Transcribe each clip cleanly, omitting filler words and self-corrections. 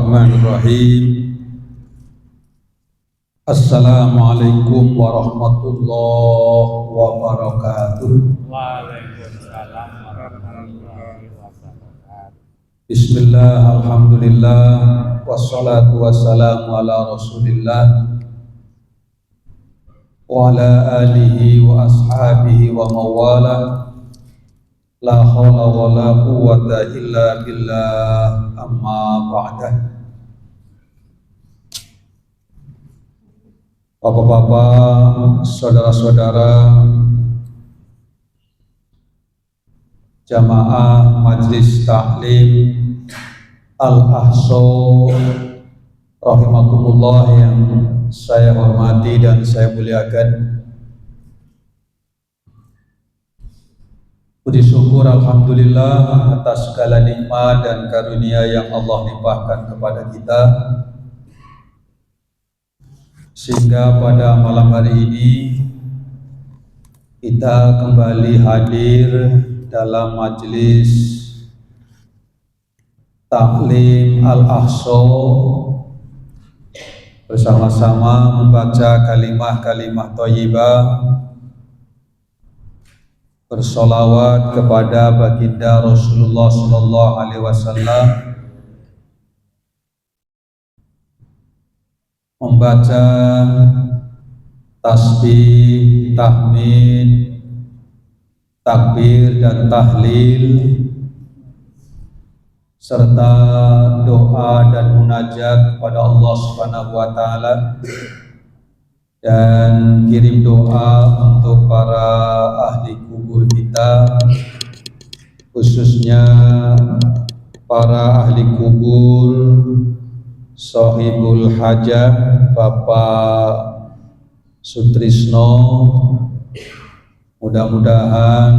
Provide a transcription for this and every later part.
Bismillahirrahmanirrahim. Assalamualaikum warahmatullahi wabarakatuh. Waalaikumsalam warahmatullahi wabarakatuh. Bismillah, alhamdulillah, wassalatu wassalamu ala rasulillah wa ala alihi wa ashabihi wa mawalah. La hawla wa la quwwata illa billah, amma ba'dah. Bapak-bapak, saudara-saudara, jamaah Majlis Taklim Al-Ahsa rahimakumullah yang saya hormati dan saya muliakan. Puji syukur alhamdulillah atas segala nikmat dan karunia yang Allah limpahkan kepada kita, sehingga pada malam hari ini kita kembali hadir dalam majlis Taklim Al-Ahsa bersama-sama membaca kalimah-kalimah thayyibah, bersolawat kepada baginda Rasulullah sallallahu alaihi wasallam, membaca tasbih, tahmid, takbir dan tahlil, serta doa dan munajat kepada Allah Subhanahu wa taala, dan kirim doa untuk para ahli kubur kita, khususnya para ahli kubur Sohibul Hajah Bapak Sutrisno. Mudah-mudahan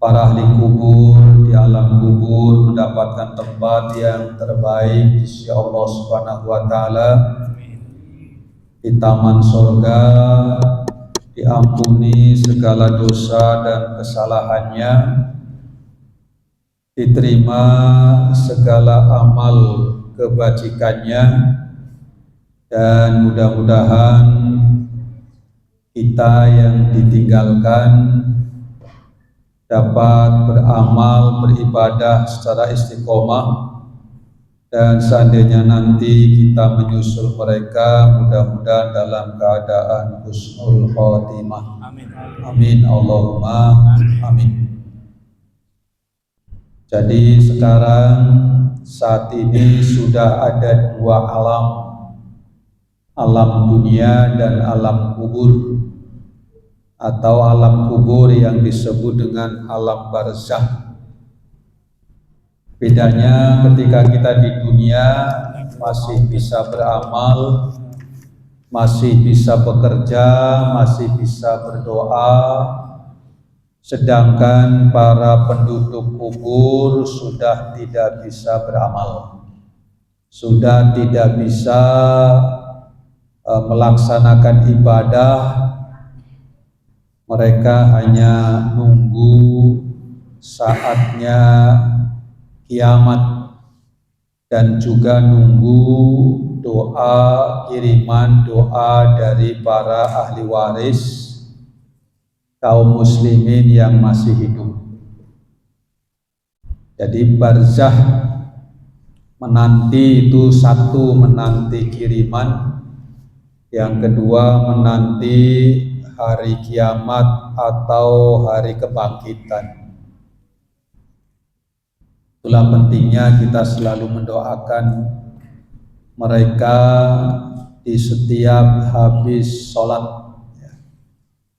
para ahli kubur di alam kubur mendapatkan tempat yang terbaik di sisi Allah Subhanahu wa taala, di taman surga, diampuni segala dosa dan kesalahannya, diterima segala amal kebajikannya, dan mudah-mudahan kita yang ditinggalkan dapat beramal, beribadah secara istiqomah, dan seandainya nanti kita menyusul mereka, mudah-mudahan dalam keadaan husnul khotimah. Amin. Amin Allahumma amin. Jadi sekarang saat ini sudah ada dua alam, alam dunia dan alam kubur, atau alam kubur yang disebut dengan alam barzakh. Bedanya ketika kita di dunia masih bisa beramal, masih bisa bekerja, masih bisa berdoa, sedangkan para penduduk kubur sudah tidak bisa beramal, sudah tidak bisa melaksanakan ibadah. Mereka hanya nunggu saatnya kiamat, dan juga nunggu doa, kiriman doa dari para ahli waris kaum muslimin yang masih hidup. Jadi barzakh menanti itu satu, menanti kiriman, yang kedua menanti hari kiamat atau hari kebangkitan. Itulah pentingnya kita selalu mendoakan mereka di setiap habis sholat,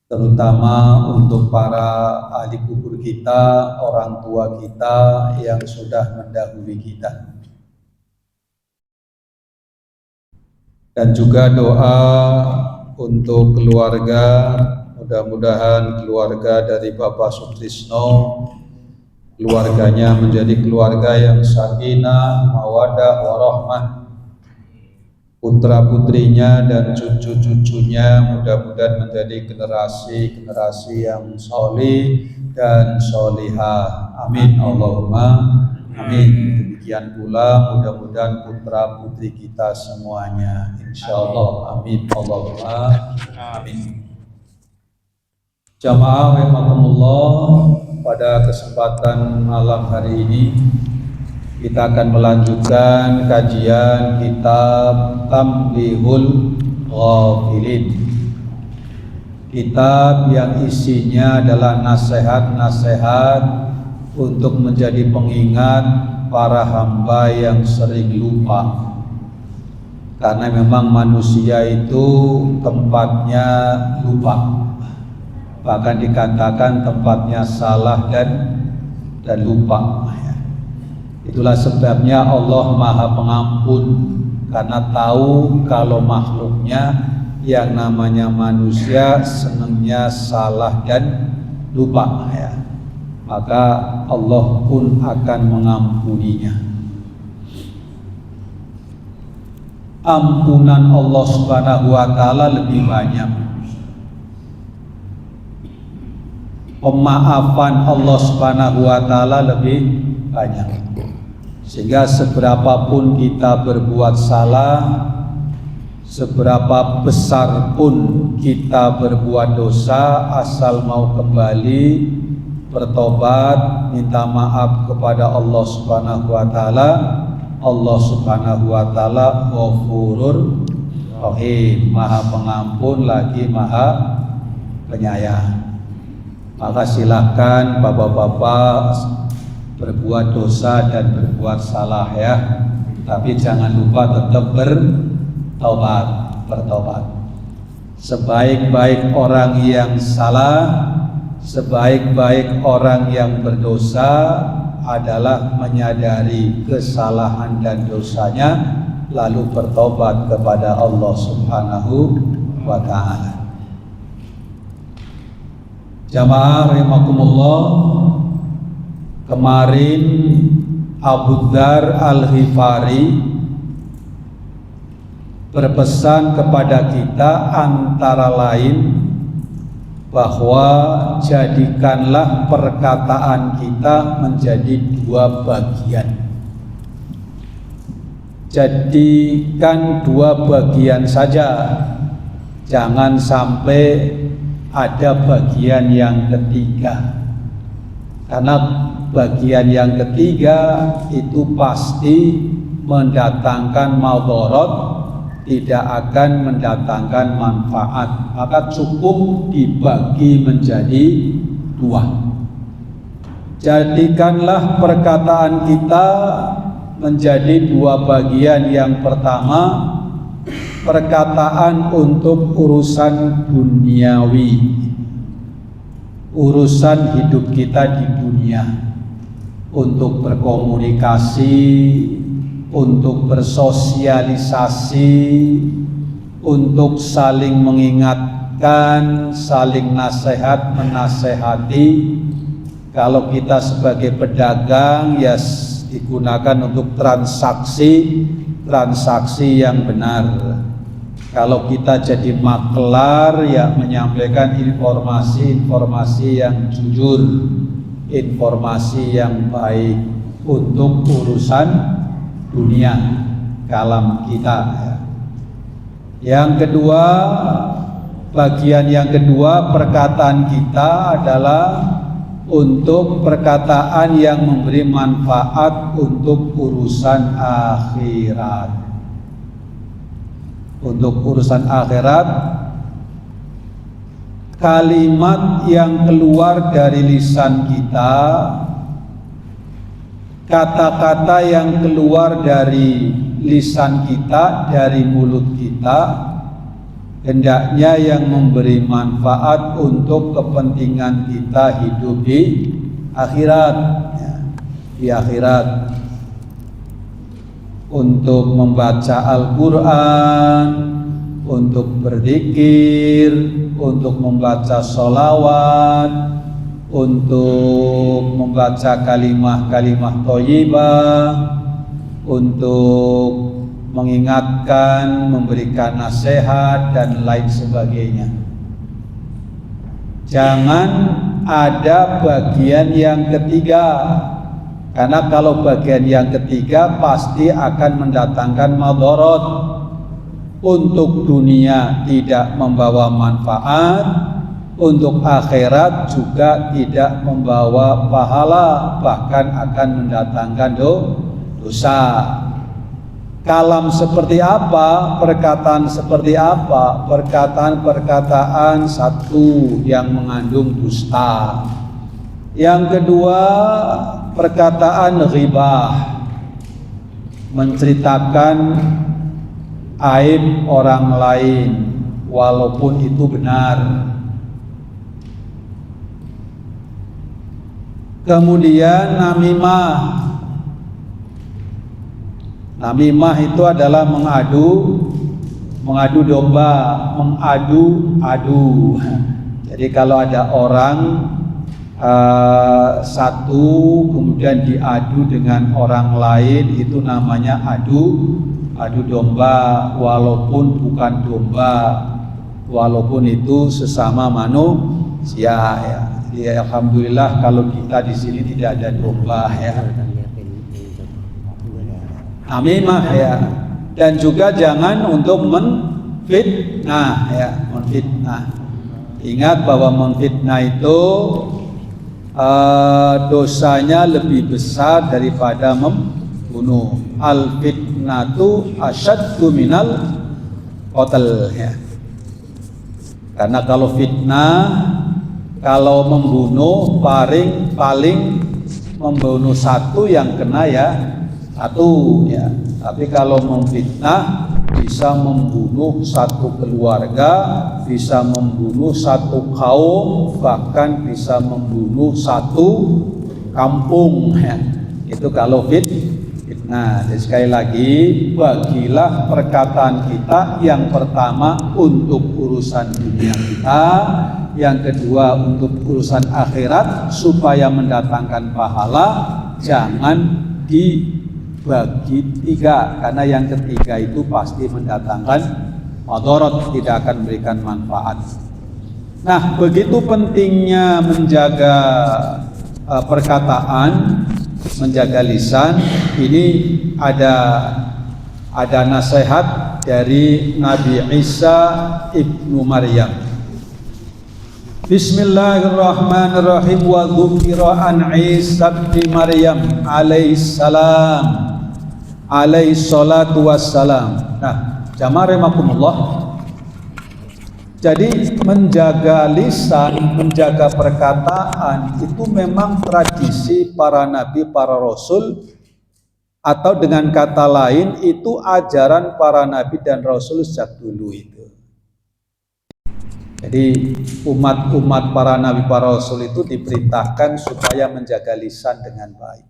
terutama untuk para ahli kubur kita, orang tua kita yang sudah mendahului kita. Dan juga doa untuk keluarga, mudah-mudahan keluarga dari Bapak Sutrisno, keluarganya menjadi keluarga yang sakinah, mawadah, warahmah. Putra-putrinya dan cucu-cucunya mudah-mudahan menjadi generasi-generasi yang solih dan solihah. Amin Allahumma amin. demikian pula mudah-mudahan putra putri kita semuanya, insyaallah. Amin Allahumma amin. Jamaah rahimakumullah, pada kesempatan malam hari ini kita akan melanjutkan kajian kitab Tanbihul Ghafilin, kitab yang isinya adalah nasihat-nasihat untuk menjadi pengingat para hamba yang sering lupa. Karena memang manusia itu tempatnya lupa, bahkan dikatakan tempatnya salah dan lupa. Itulah sebabnya Allah Maha Pengampun, karena tahu kalau makhluknya yang namanya manusia senangnya salah dan lupa, maka Allah pun akan mengampuninya. Ampunan Allah Subhanahu wa taala lebih banyak, pemaafan Allah Subhanahu wa taala lebih banyak. Sehingga seberapapun kita berbuat salah, seberapa besar pun kita berbuat dosa, asal mau kembali, bertobat, minta maaf kepada Allah Subhanahu wa taala, Allah Subhanahu wa taala Ghafurur Rahim, Maha Pengampun lagi Maha Penyayang. Maka silakan bapak-bapak berbuat dosa dan berbuat salah, tapi jangan lupa tetap bertobat. Sebaik-baik orang yang salah, sebaik-baik orang yang berdosa adalah menyadari kesalahan dan dosanya lalu bertobat kepada Allah Subhanahu wa taala. Jamaah rahimakumullah, kemarin Abu Dzar Al-Ghifari berpesan kepada kita antara lain bahwa jadikanlah perkataan kita menjadi dua bagian. Jadikan dua bagian saja, jangan sampai ada bagian yang ketiga. Karena bagian yang ketiga itu pasti mendatangkan madarat, tidak akan mendatangkan manfaat. Maka cukup dibagi menjadi dua. Jadikanlah perkataan kita menjadi dua bagian. Yang pertama, perkataan untuk urusan duniawi, urusan hidup kita di dunia, untuk berkomunikasi, untuk bersosialisasi, untuk saling mengingatkan, saling nasihat menasehati. Kalau kita sebagai pedagang, ya digunakan untuk transaksi yang benar. Kalau kita jadi maklar, ya menyampaikan informasi yang jujur, informasi yang baik untuk urusan dunia kalam kita. Yang kedua, bagian yang kedua perkataan kita adalah untuk perkataan yang memberi manfaat untuk urusan akhirat. Untuk urusan akhirat, kalimat yang keluar dari lisan kita, kata-kata yang keluar dari lisan kita, dari mulut kita, hendaknya yang memberi manfaat untuk kepentingan kita hidup di akhirat, di akhirat. Untuk membaca Al-Quran, untuk berzikir, untuk membaca sholawat, untuk membaca kalimah-kalimah thayyibah, untuk mengingatkan, memberikan nasihat dan lain sebagainya. Jangan ada bagian yang ketiga, Karena kalau bagian yang ketiga pasti akan mendatangkan madharat. Untuk dunia tidak membawa manfaat, untuk akhirat juga tidak membawa pahala, bahkan akan mendatangkan dosa. Kalam seperti apa, perkataan seperti apa? Perkataan-perkataan satu yang mengandung dusta. Yang kedua, perkataan ghibah, menceritakan aib orang lain walaupun itu benar. Kemudian namimah. Namimah itu adalah mengadu domba, mengadu-adu. Jadi kalau ada orang satu kemudian diadu dengan orang lain, itu namanya adu domba, walaupun bukan domba, walaupun itu sesama manusia ya. Jadi alhamdulillah kalau kita di sini tidak ada domba ya. Namimah ya. Dan juga jangan untuk menfitnah ya, menfitnah. Ingat bahwa menfitnah itu dosanya lebih besar daripada membunuh. Al fitnatu asyaddu minal qatl ya. Karena kalau fitnah, kalau membunuh paling membunuh satu yang kena ya satu ya. Tapi kalau memfitnah bisa membunuh satu keluarga, bisa membunuh satu kaum, bahkan bisa membunuh satu kampung ya. Itu kalau fitnah. Jadi sekali lagi, bagilah perkataan kita yang pertama untuk urusan dunia kita, yang kedua untuk urusan akhirat supaya mendatangkan pahala. Jangan dibagi tiga, karena yang ketiga itu pasti mendatangkan madharat, tidak akan memberikan manfaat. Nah, begitu pentingnya menjaga perkataan, menjaga lisan. Ini ada nasihat dari Nabi Isa ibnu Maryam. Bismillahirrahmanirrahim. Wa dzukira an Isa bin Maryam alaihissalam, alaihi salatu wassalam. Nah, jamaah rahimakumullah. Jadi menjaga lisan, menjaga perkataan itu memang tradisi para nabi, para rasul, atau dengan kata lain itu ajaran para nabi dan rasul sejak dulu itu. Jadi umat-umat para nabi, para rasul itu diperintahkan supaya menjaga lisan dengan baik.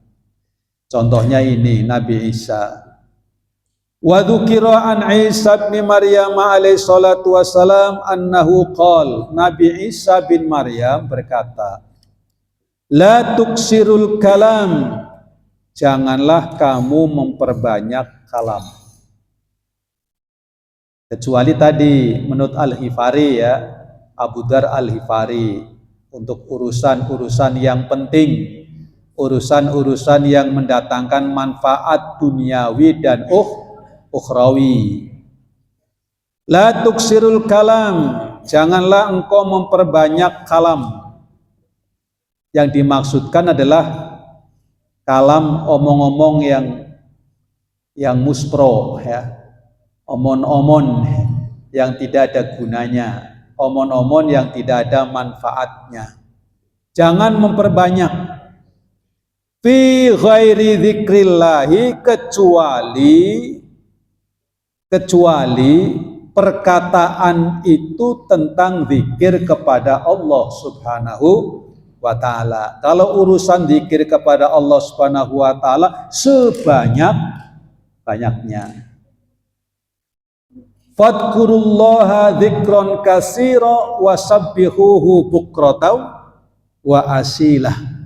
Contohnya ini Nabi Isa. Wa dzukira an Isa bin Maryam alaihi salatu wassalam annahu qala. Nabi Isa bin Maryam berkata, la tuksirul kalam, janganlah kamu memperbanyak kalam. Kecuali tadi menurut Al-Hifari ya, Abu Dar Al-Hifari, untuk urusan-urusan yang penting, urusan-urusan yang mendatangkan manfaat duniawi dan ukhrawi. La tuksirul kalam, janganlah engkau memperbanyak kalam. Yang dimaksudkan adalah kalam, omong-omong yang muspro ya, omon-omon yang tidak ada gunanya, omon-omon yang tidak ada manfaatnya. Jangan memperbanyak fi ghairi dzikrillahi, kecuali perkataan itu tentang zikir kepada Allah Subhanahu wa ta'ala. Kalau urusan zikir kepada Allah Subhanahu wa ta'ala sebanyak-banyaknya. Fadkurullaha dzikron katsira wasabbihuhu bukratan wa asilah.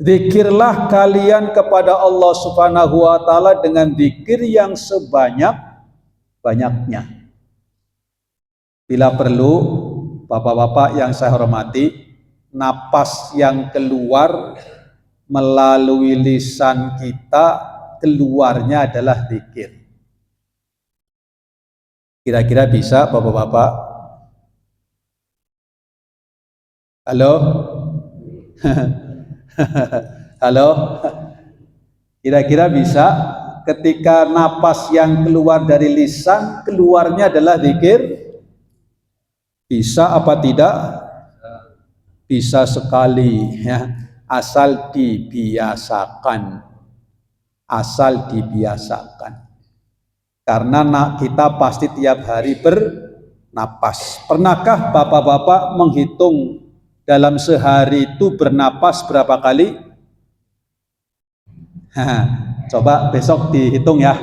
Zikirlah kalian kepada Allah Subhanahu wa ta'ala dengan zikir yang sebanyak-banyaknya. Bila perlu, bapak-bapak yang saya hormati, napas yang keluar melalui lisan kita keluarnya adalah zikir. Kira-kira bisa Bapak-bapak? Halo? Halo? Kira-kira bisa ketika napas yang keluar dari lisan keluarnya adalah zikir? Bisa apa tidak? Bisa sekali ya, asal dibiasakan. Asal dibiasakan. Karena kita pasti tiap hari bernapas. Pernahkah Bapak-bapak menghitung dalam sehari itu bernapas berapa kali? Coba besok dihitung ya.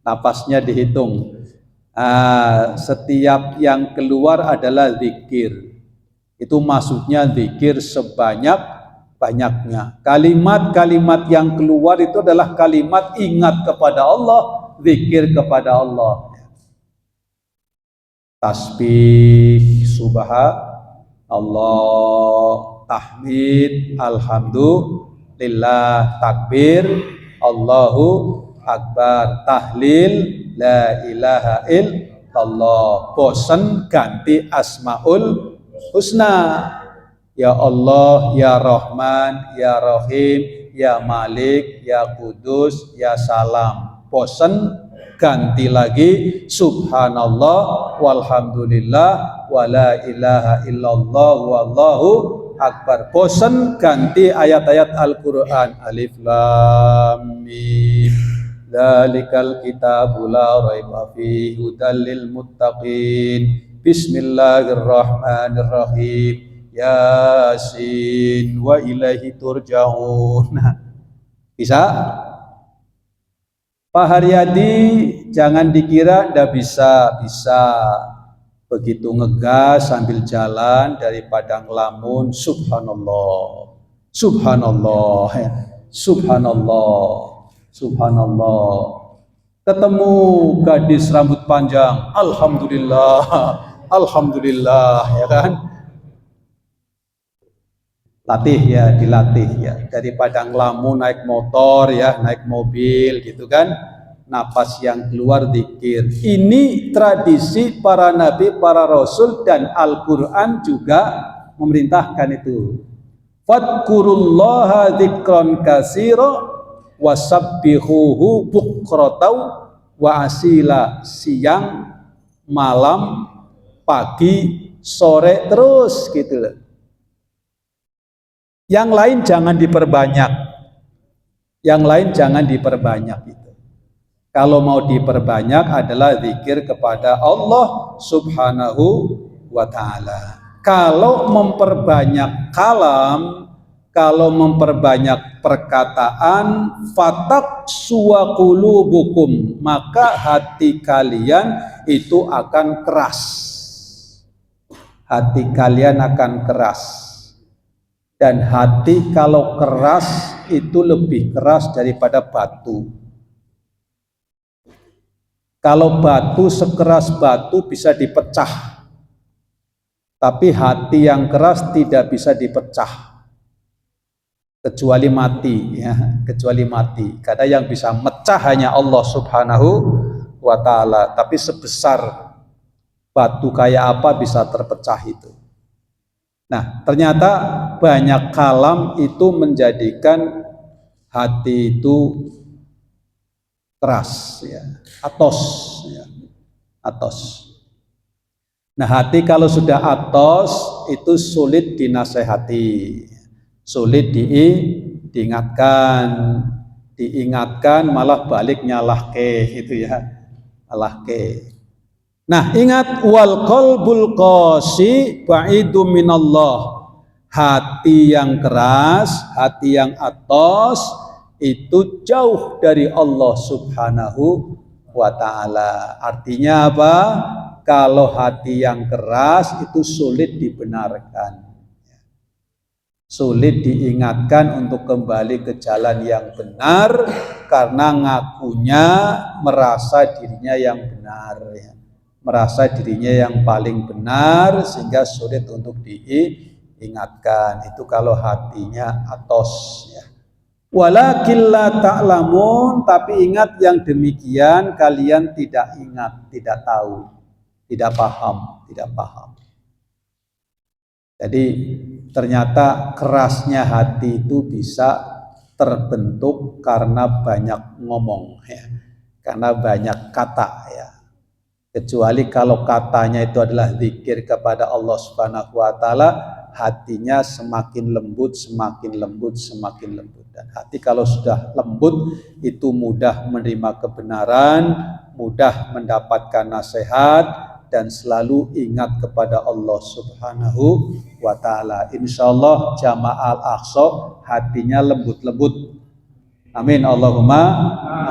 Napasnya dihitung. Setiap yang keluar adalah zikir. Itu maksudnya zikir sebanyak-banyaknya. Kalimat-kalimat yang keluar itu adalah kalimat ingat kepada Allah, zikir kepada Allah. Tasbih, subhanallah, tahmid, alhamdulillah, takbir, Allahu akbar, tahlil, la ilaha illallah. Bosan ganti asmaul husna. Ya Allah, ya Rahman, ya Rahim, ya Malik, ya Kudus, ya Salam. Bosan ganti lagi subhanallah walhamdulillah wala ilaha illallah wallahu akbar. Bosan ganti ayat-ayat Al-Qur'an. Alif lam mim. Dzalikal kitabu la raiba fihi hudal lil muttaqin. Bismillahirrahmanirrahim. Yasin wa ilaihi turja'un. Bisa? Pak Haryadi, jangan dikira ndak bisa. Begitu ngegas sambil jalan dari Padang Lamun, subhanallah, subhanallah, subhanallah, subhanallah. Ketemu gadis rambut panjang, alhamdulillah, alhamdulillah, ya kan? Latih ya, dilatih ya. Dari Padang Lamun naik motor ya, naik mobil gitu kan. Napas yang keluar zikir. Ini tradisi para nabi, para rasul, dan Al-Quran juga memerintahkan itu. Fadkurullaha dzikran katsira wasabbihuhu bukratan wa asila. Siang, malam, pagi, sore, terus gitu loh. Yang lain jangan diperbanyak. Yang lain jangan diperbanyak itu. Kalau mau diperbanyak adalah zikir kepada Allah Subhanahu wa ta'ala. Kalau memperbanyak kalam, kalau memperbanyak perkataan, fatak suwaqulubukum, maka hati kalian itu akan keras. Hati kalian akan keras. Dan hati kalau keras itu lebih keras daripada batu. Kalau batu sekeras batu bisa dipecah. Tapi hati yang keras tidak bisa dipecah. Kecuali mati ya, kecuali mati. Karena yang bisa mecah hanya Allah Subhanahu wa ta'ala. Tapi sebesar batu kayak apa bisa terpecah itu. Nah, ternyata banyak kalam itu menjadikan hati itu keras, ya, atos, ya, atos. Nah, hati kalau sudah atos itu sulit dinasehati, sulit diingatkan malah balik nyalahke gitu ya, nyalahke. Nah, ingat wal qalbul qasi ba'idu minallah. Hati yang keras, hati yang atos itu jauh dari Allah Subhanahu wa ta'ala. Artinya apa? Kalau hati yang keras itu sulit dibenarkan. Sulit diingatkan untuk kembali ke jalan yang benar karena ngakunya merasa dirinya yang benar ya. Merasa dirinya yang paling benar sehingga sulit untuk diingatkan. ingatkan. Itu kalau hatinya atos ya. Walakin la ta'lamun, tapi ingat yang demikian kalian tidak ingat, tidak tahu, tidak paham. Jadi ternyata kerasnya hati itu bisa terbentuk karena banyak ngomong ya, karena banyak kata ya. Kecuali kalau katanya itu adalah zikir kepada Allah Subhanahu wa taala, hatinya semakin lembut. Dan hati kalau sudah lembut itu mudah menerima kebenaran, mudah mendapatkan nasihat, dan selalu ingat kepada Allah Subhanahu wa taala. Insyaallah jamaah Al-Aqsa hatinya lembut-lembut. Amin Allahumma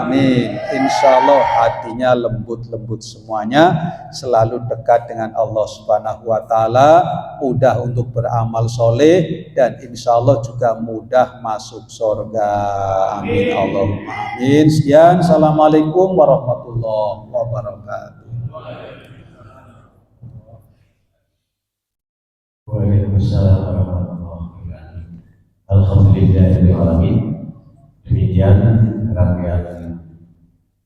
amin. Insyaallah hatinya lembut-lembut semuanya, selalu dekat dengan Allah Subhanahu wa taala, mudah untuk beramal soleh, dan insyaallah juga mudah masuk surga. Amin Allahumma amin. Sekian, assalamualaikum warahmatullahi wabarakatuh. Waalaikumsalam warahmatullahi wabarakatuh. Alhamdulillahirabbil alamin. Demikian rangkaian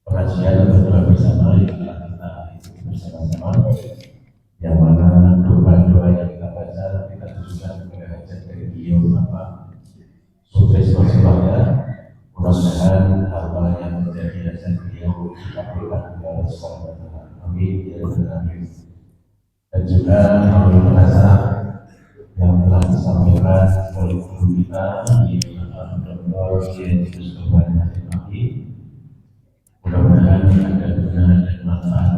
pengajian atau doa bersama yang telah kita ikuti bersama-sama, yang mana doa-doa yang kita baca kita tujukan kepada hajat dari beliau Bapak Sutrisno Suraya. Mudah-mudahan hal yang menjadi hajat beliau dikabulkan oleh Allah Subhanahu wa taala. Amin ya rabbal alamin. Dan juga melalui bahasa yang telah disampaikan oleh guru kita di mudah-mudahan ada guna dan manfaat